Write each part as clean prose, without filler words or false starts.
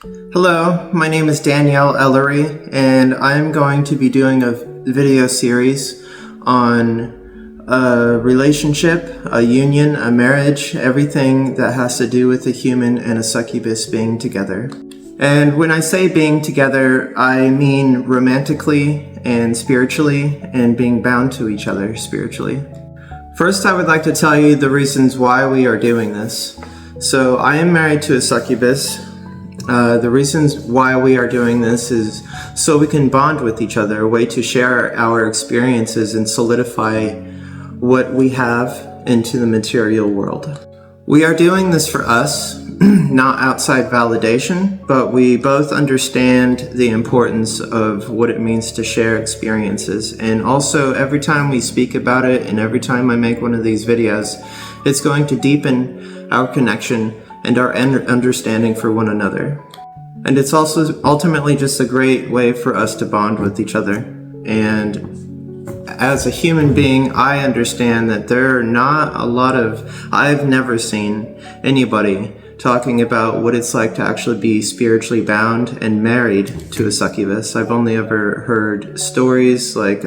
Hello, my name is Danielle Ellery, and I'm going to be doing a video series on a relationship, a union, a marriage, everything that has to do with a human and a succubus being together. And when I say being together, I mean romantically and spiritually and being bound to each other spiritually. First, I would like to tell you the reasons why we are doing this. So I am married to a succubus. The reasons why we are doing this is so we can bond with each other, a way to share our experiences and solidify what we have into the material world. We are doing this for us, not outside validation, but we both understand the importance of what it means to share experiences. And also, every time we speak about it and every time I make one of these videos, it's going to deepen our connection and our understanding for one another. And it's also ultimately just a great way for us to bond with each other. And as a human being, I understand that there are not a lot I've never seen anybody talking about what it's like to actually be spiritually bound and married to a succubus. I've only ever heard stories like,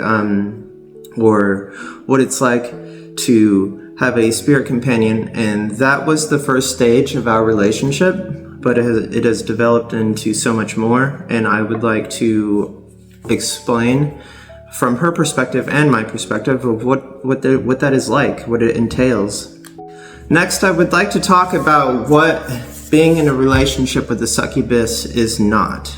or what it's like to have a spirit companion, and that was the first stage of our relationship, but it has developed into so much more, and I would like to explain from her perspective and my perspective of what that is like, what it entails. Next, I would like to talk about what being in a relationship with a succubus is not.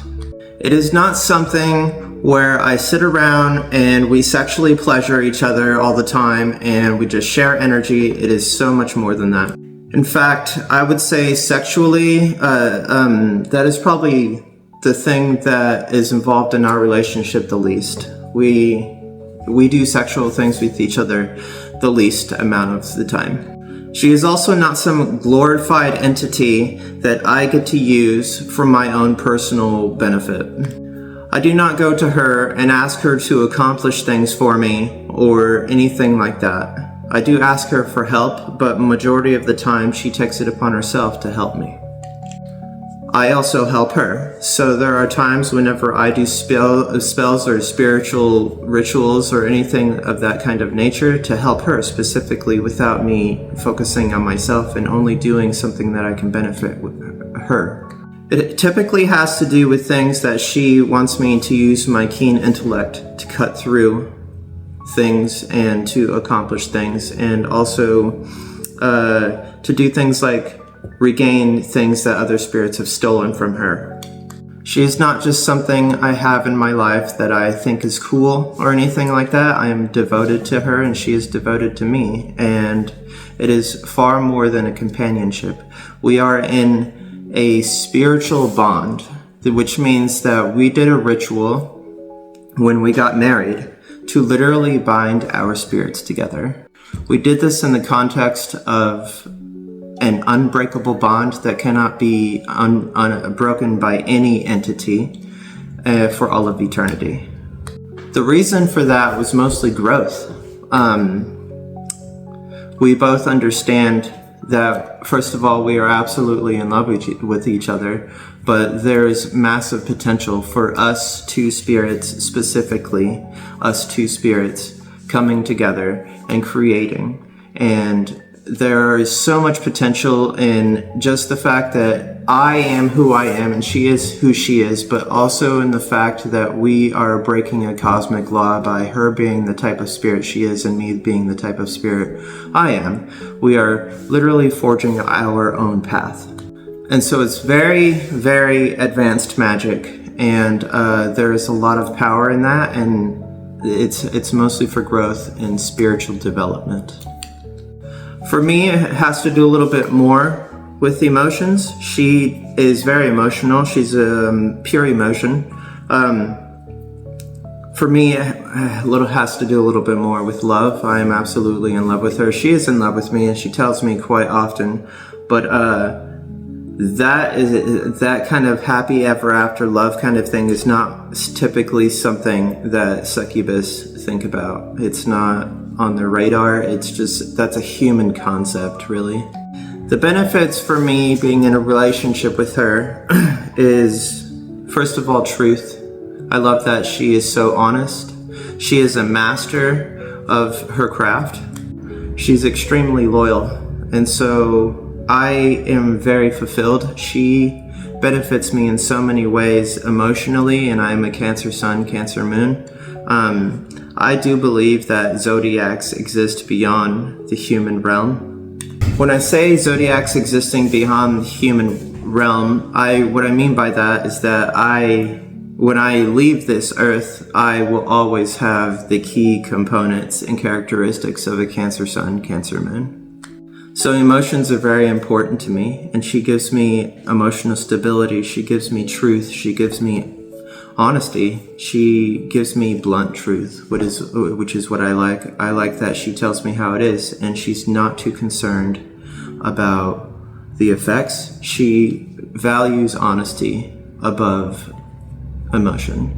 It is not something where I sit around and we sexually pleasure each other all the time and we just share energy. It is so much more than that. In fact, I would say sexually, that is probably the thing that is involved in our relationship the least. We do sexual things with each other the least amount of the time. She is also not some glorified entity that I get to use for my own personal benefit. I do not go to her and ask her to accomplish things for me or anything like that. I do ask her for help, but majority of the time she takes it upon herself to help me. I also help her. So there are times whenever I do spells or spiritual rituals or anything of that kind of nature to help her specifically without me focusing on myself and only doing something that I can benefit with her. It typically has to do with things that she wants me to use my keen intellect to cut through things and to accomplish things, and also to do things like regain things that other spirits have stolen from her. She is not just something I have in my life that I think is cool or anything like that. I am devoted to her and she is devoted to me, and it is far more than a companionship. We are in a spiritual bond, which means that we did a ritual when we got married to literally bind our spirits together. We did this in the context of an unbreakable bond that cannot be broken by any entity for all of eternity. The reason for that was mostly growth. We both understand that, first of all, we are absolutely in love with each other, but there's massive potential for us two spirits, specifically us two spirits, coming together and creating. And there is so much potential in just the fact that I am who I am and she is who she is, but also in the fact that we are breaking a cosmic law by her being the type of spirit she is and me being the type of spirit I am. We are literally forging our own path. And so it's very, very advanced magic, and there is a lot of power in that, and it's mostly for growth and spiritual development. For me, it has to do a little bit more with emotions. She is very emotional. She's pure emotion. For me, it has to do a little bit more with love. I am absolutely in love with her. She is in love with me, and she tells me quite often. But that kind of happy ever after love kind of thing is not typically something that succubus think about. It's not on their radar. It's just, that's a human concept, really. The benefits for me being in a relationship with her is, first of all, truth. I love that she is so honest. She is a master of her craft. She's extremely loyal, and so I am very fulfilled. She benefits me in so many ways emotionally, and I am a Cancer Sun, Cancer Moon. I do believe that zodiacs exist beyond the human realm. When I say zodiacs existing beyond the human realm, what I mean by that is that when I leave this earth, I will always have the key components and characteristics of a Cancer Sun, Cancer Moon. So emotions are very important to me, and she gives me emotional stability, she gives me truth, she gives me honesty, she gives me blunt truth, which is what I like. I like that she tells me how it is, and she's not too concerned about the effects. She values honesty above emotion.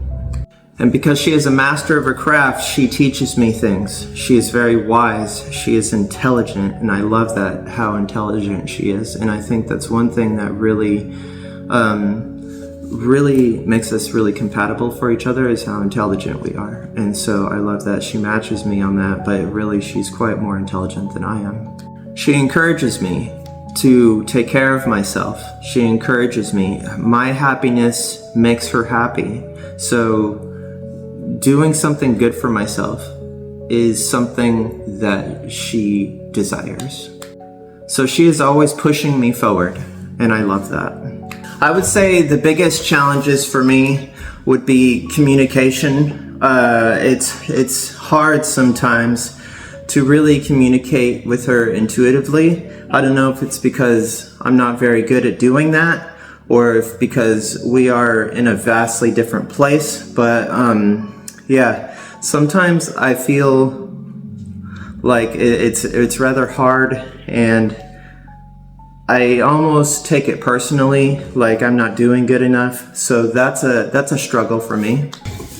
And because she is a master of her craft, she teaches me things. She is very wise, she is intelligent, and I love that, how intelligent she is. And I think that's one thing that really makes us really compatible for each other, is how intelligent we are. And so I love that she matches me on that, but really she's quite more intelligent than I am. She encourages me to take care of myself. She encourages me. My happiness makes her happy. So doing something good for myself is something that she desires. So she is always pushing me forward, and I love that. I would say the biggest challenges for me would be communication. It's hard sometimes to really communicate with her intuitively. I don't know if it's because I'm not very good at doing that, or if because we are in a vastly different place, but yeah, sometimes I feel like it's rather hard, and I almost take it personally, like I'm not doing good enough. So that's a struggle for me.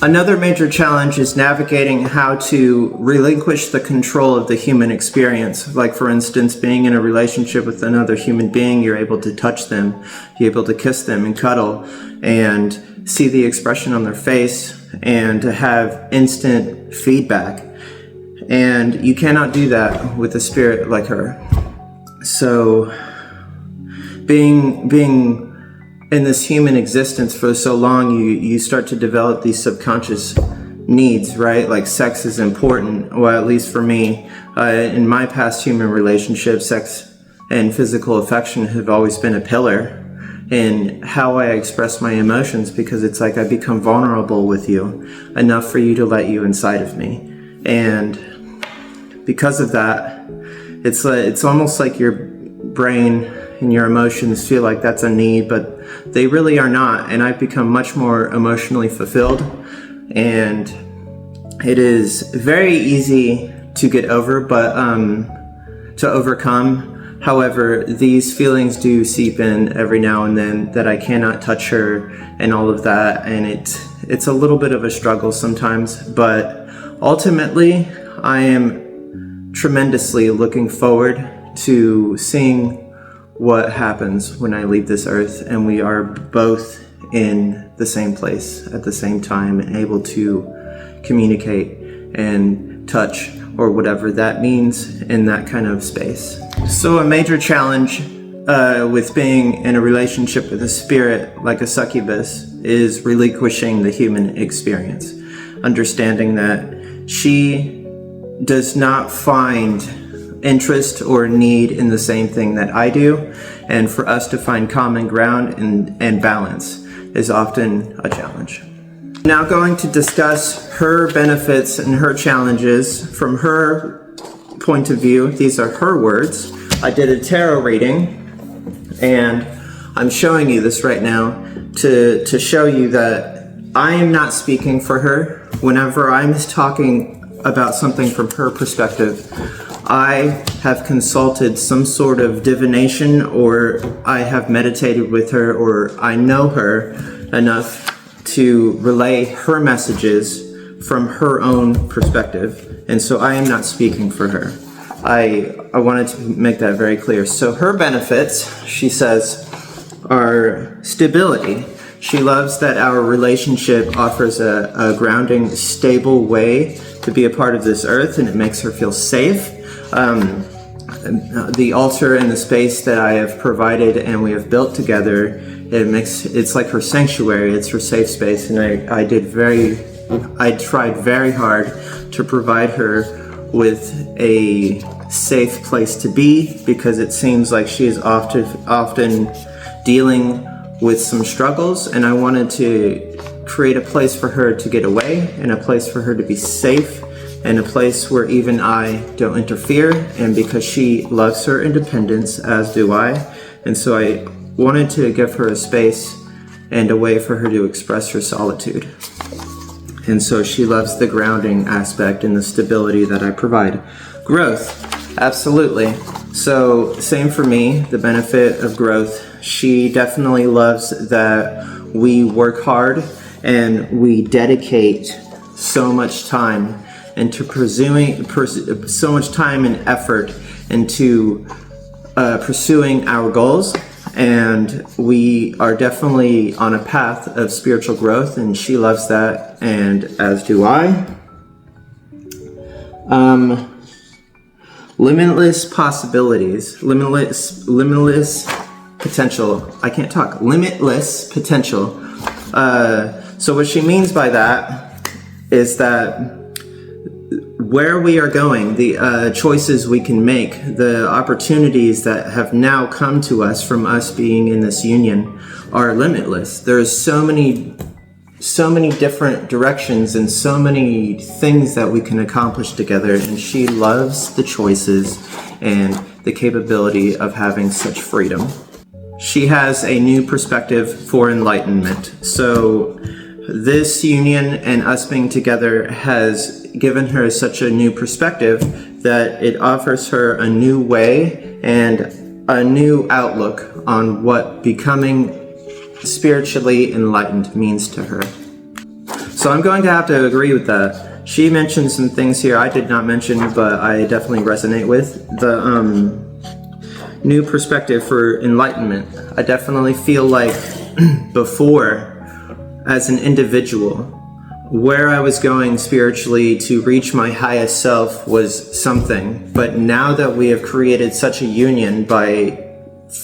Another major challenge is navigating how to relinquish the control of the human experience. Like, for instance, being in a relationship with another human being, you're able to touch them, you're able to kiss them and cuddle and see the expression on their face and to have instant feedback. And you cannot do that with a spirit like her. So being in this human existence for so long, you start to develop these subconscious needs, right? Like sex is important, well, at least for me. In my past human relationships, sex and physical affection have always been a pillar in how I express my emotions, because it's like I become vulnerable with you enough for you to let you inside of me. And because of that, it's almost like your brain and your emotions feel like that's a need, but they really are not. And I've become much more emotionally fulfilled, and it is very easy to get over, but to overcome. However, these feelings do seep in every now and then, that I cannot touch her and all of that, and it's a little bit of a struggle sometimes, but ultimately I am tremendously looking forward to seeing what happens when I leave this earth and we are both in the same place at the same time and able to communicate and touch, or whatever that means in that kind of space. So a major challenge with being in a relationship with a spirit like a succubus is relinquishing the human experience. Understanding that she does not find interest or need in the same thing that I do, and for us to find common ground and balance is often a challenge. Now going to discuss her benefits and her challenges from her point of view. These are her words. I did a tarot reading, and I'm showing you this right now to show you that I am not speaking for her. Whenever I'm talking about something from her perspective, I have consulted some sort of divination, or I have meditated with her, or I know her enough to relay her messages from her own perspective. And so I am not speaking for her. I wanted to make that very clear. So her benefits, she says, are stability. She loves that our relationship offers a grounding, stable way to be a part of this earth, and it makes her feel safe. The altar and the space that I have provided and we have built together, it's like her sanctuary, it's her safe space, and I tried very hard to provide her with a safe place to be, because it seems like she is often dealing with some struggles, and I wanted to create a place for her to get away, and a place for her to be safe, and a place where even I don't interfere, and because she loves her independence, as do I, and so I wanted to give her a space and a way for her to express her solitude. And so she loves the grounding aspect and the stability that I provide. Growth, absolutely. So same for me, the benefit of growth. She definitely loves that we work hard and we dedicate so much time into so much time and effort into pursuing our goals. And we are definitely on a path of spiritual growth, and she loves that, and as do I. Limitless possibilities, limitless potential. I can't talk. Limitless potential. So what she means by that is that where we are going, the choices we can make, the opportunities that have now come to us from us being in this union are limitless. There's so many different directions and so many things that we can accomplish together, and she loves the choices and the capability of having such freedom. She has a new perspective for enlightenment. So this union and us being together has given her such a new perspective that it offers her a new way and a new outlook on what becoming spiritually enlightened means to her. So I'm going to have to agree with that. She mentioned some things here I did not mention, but I definitely resonate with. The new perspective for enlightenment. I definitely feel like before, as an individual, where I was going spiritually to reach my highest self was something, but now that we have created such a union by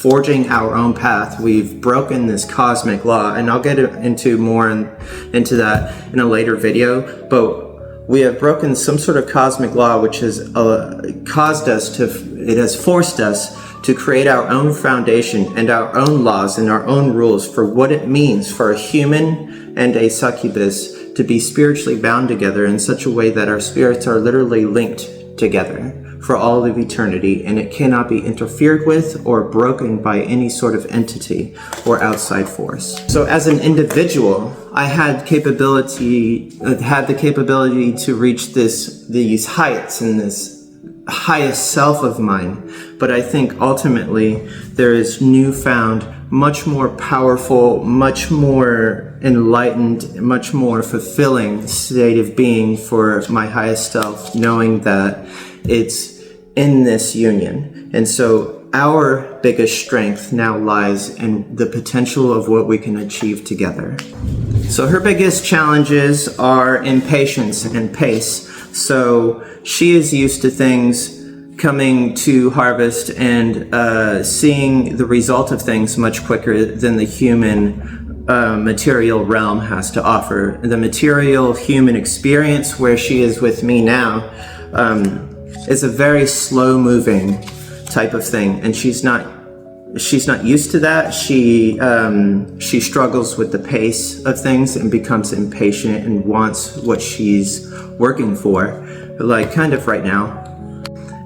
forging our own path, we've broken this cosmic law, and I'll get into more into that in a later video, but we have broken some sort of cosmic law which has it has forced us to create our own foundation and our own laws and our own rules for what it means for a human and a succubus to be spiritually bound together in such a way that our spirits are literally linked together for all of eternity, and it cannot be interfered with or broken by any sort of entity or outside force. So as an individual, I had the capability to reach these heights and this highest self of mine, but I think ultimately there is newfound, much more powerful, much more enlightened, much more fulfilling state of being for my highest self, knowing that it's in this union. And so our biggest strength now lies in the potential of what we can achieve together. So her biggest challenges are impatience and pace. So she is used to things coming to harvest and seeing the result of things much quicker than the human material realm has to offer. The material human experience where she is with me now is a very slow moving type of thing, and she's not used to that. She struggles with the pace of things and becomes impatient and wants what she's working for, like kind of right now.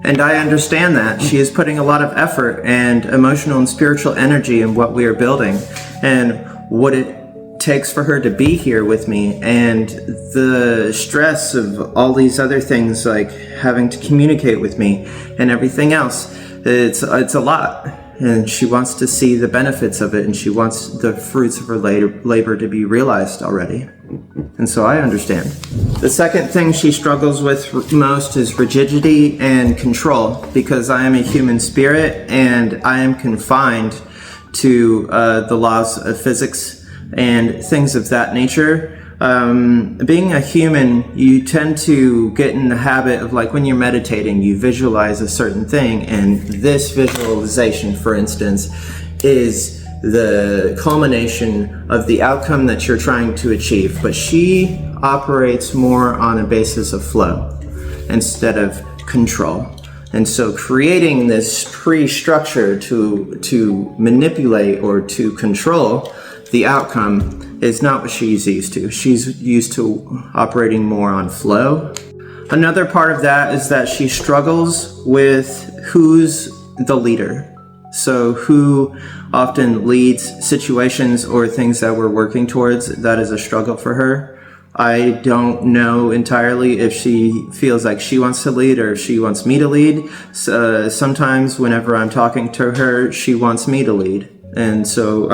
And I understand that. She is putting a lot of effort and emotional and spiritual energy in what we are building and what it takes for her to be here with me, and the stress of all these other things like having to communicate with me and everything else. It's a lot. and she wants to see the benefits of it, and she wants the fruits of her labor to be realized already. And so I understand. The second thing she struggles with most is rigidity and control, because I am a human spirit and I am confined to the laws of physics and things of that nature. Being a human, you tend to get in the habit of, like, when you're meditating, you visualize a certain thing, and this visualization, for instance, is the culmination of the outcome that you're trying to achieve. But she operates more on a basis of flow instead of control. And so creating this pre-structure to manipulate or to control the outcome is not what she's used to. She's used to operating more on flow. Another part of that is that she struggles with who's the leader. So who often leads situations or things that we're working towards. That is a struggle for her. I don't know entirely if she feels like she wants to lead or if she wants me to lead. So, sometimes whenever I'm talking to her, she wants me to lead. And so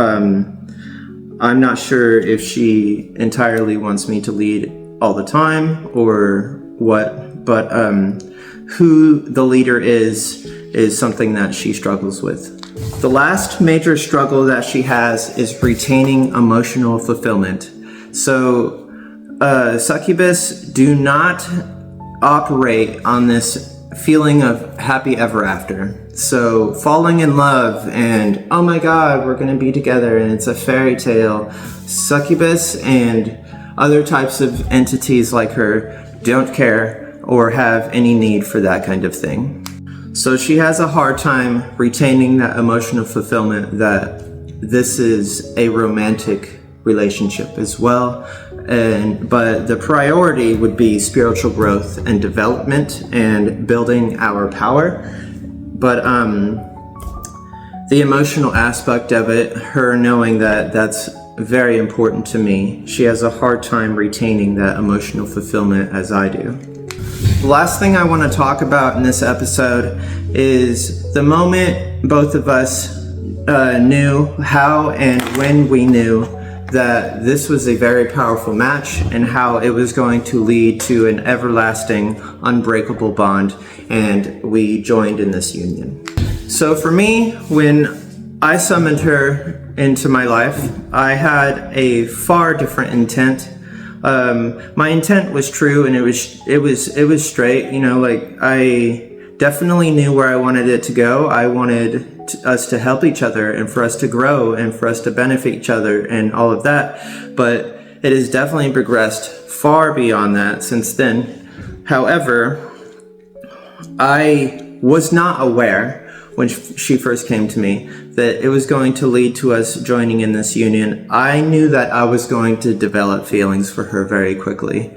I'm not sure if she entirely wants me to lead all the time or what, but who the leader is something that she struggles with. The last major struggle that she has is retaining emotional fulfillment. So succubus do not operate on this feeling of happy ever after. So falling in love and, oh my God, we're going to be together and it's a fairy tale. Succubus and other types of entities like her don't care or have any need for that kind of thing. So she has a hard time retaining that emotional fulfillment that this is a romantic relationship as well. But the priority would be spiritual growth and development and building our power. But the emotional aspect of it, her knowing that that's very important to me, she has a hard time retaining that emotional fulfillment as I do. The last thing I want to talk about in this episode is the moment both of us knew how and when we knew that this was a very powerful match and how it was going to lead to an everlasting, unbreakable bond, and we joined in this union. So for me, when I summoned her into my life, I had a far different intent. My intent was true and it was straight, you know, like I definitely knew where I wanted it to go. I wanted us to help each other and for us to grow and for us to benefit each other and all of that. But it has definitely progressed far beyond that since then. However, I was not aware when she first came to me that it was going to lead to us joining in this union. I knew that I was going to develop feelings for her very quickly.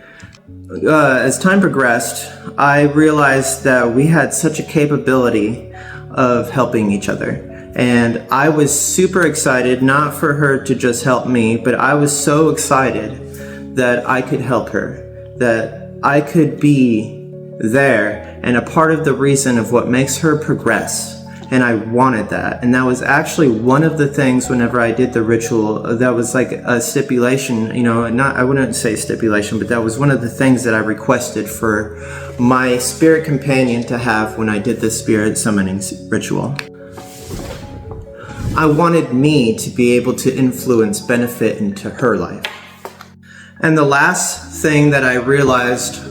As time progressed, I realized that we had such a capability of helping each other. And I was super excited, not for her to just help me, but I was so excited that I could help her, that I could be there and a part of the reason of what makes her progress. And I wanted that. And that was actually one of the things whenever I did the ritual, that was like a stipulation, you know, I wouldn't say stipulation, but that was one of the things that I requested for my spirit companion to have when I did the spirit summoning ritual. I wanted me to be able to influence benefit into her life. And the last thing that I realized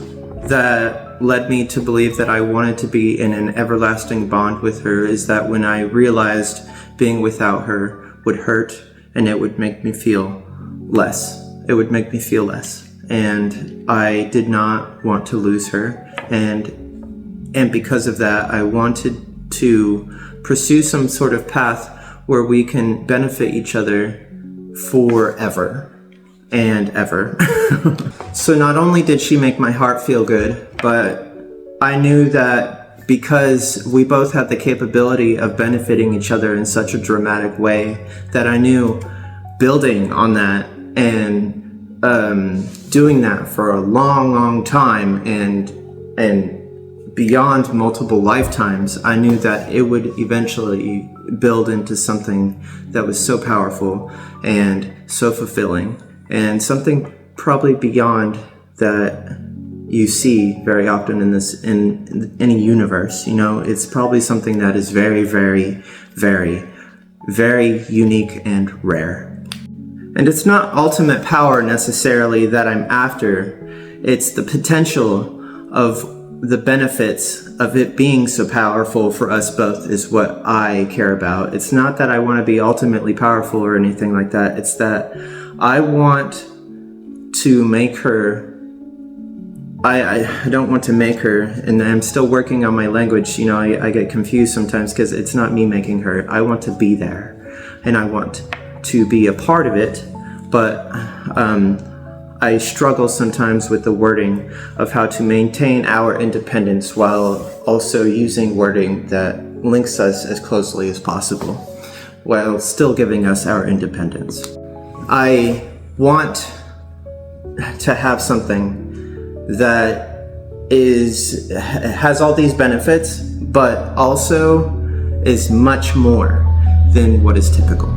that led me to believe that I wanted to be in an everlasting bond with her is that when I realized being without her would hurt and it would make me feel less. It would make me feel less. And I did not want to lose her. And because of that, I wanted to pursue some sort of path where we can benefit each other forever and ever. So not only did she make my heart feel good, but I knew that because we both had the capability of benefiting each other in such a dramatic way, that I knew building on that and doing that for a long, long time and beyond multiple lifetimes, I knew that it would eventually build into something that was so powerful and so fulfilling, and something probably beyond that you see very often in any universe. You know, it's probably something that is very, very, very, very unique and rare. And it's not ultimate power necessarily that I'm after. It's the potential of the benefits of it being so powerful for us both is what I care about. It's not that I want to be ultimately powerful or anything like that. It's that I want to make her, I don't want to make her, and I'm still working on my language. You know, I get confused sometimes because it's not me making her. I want to be there, and I want to be a part of it, but I struggle sometimes with the wording of how to maintain our independence while also using wording that links us as closely as possible, while still giving us our independence. I want to have something that has all these benefits, but also is much more than what is typical.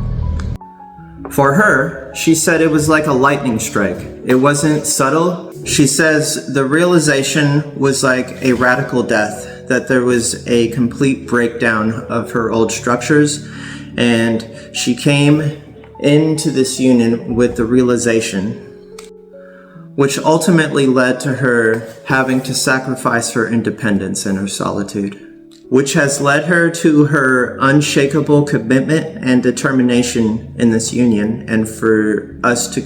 For her, she said it was like a lightning strike. It wasn't subtle. She says the realization was like a radical death, that there was a complete breakdown of her old structures, and she came into this union with the realization, which ultimately led to her having to sacrifice her independence and her solitude, which has led her to her unshakable commitment and determination in this union, and for us to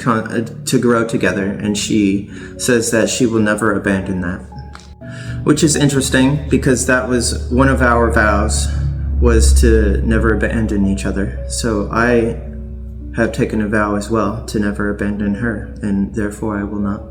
grow together. And she says that she will never abandon that, which is interesting because that was one of our vows, was to never abandon each other. So I have taken a vow as well to never abandon her, and therefore I will not.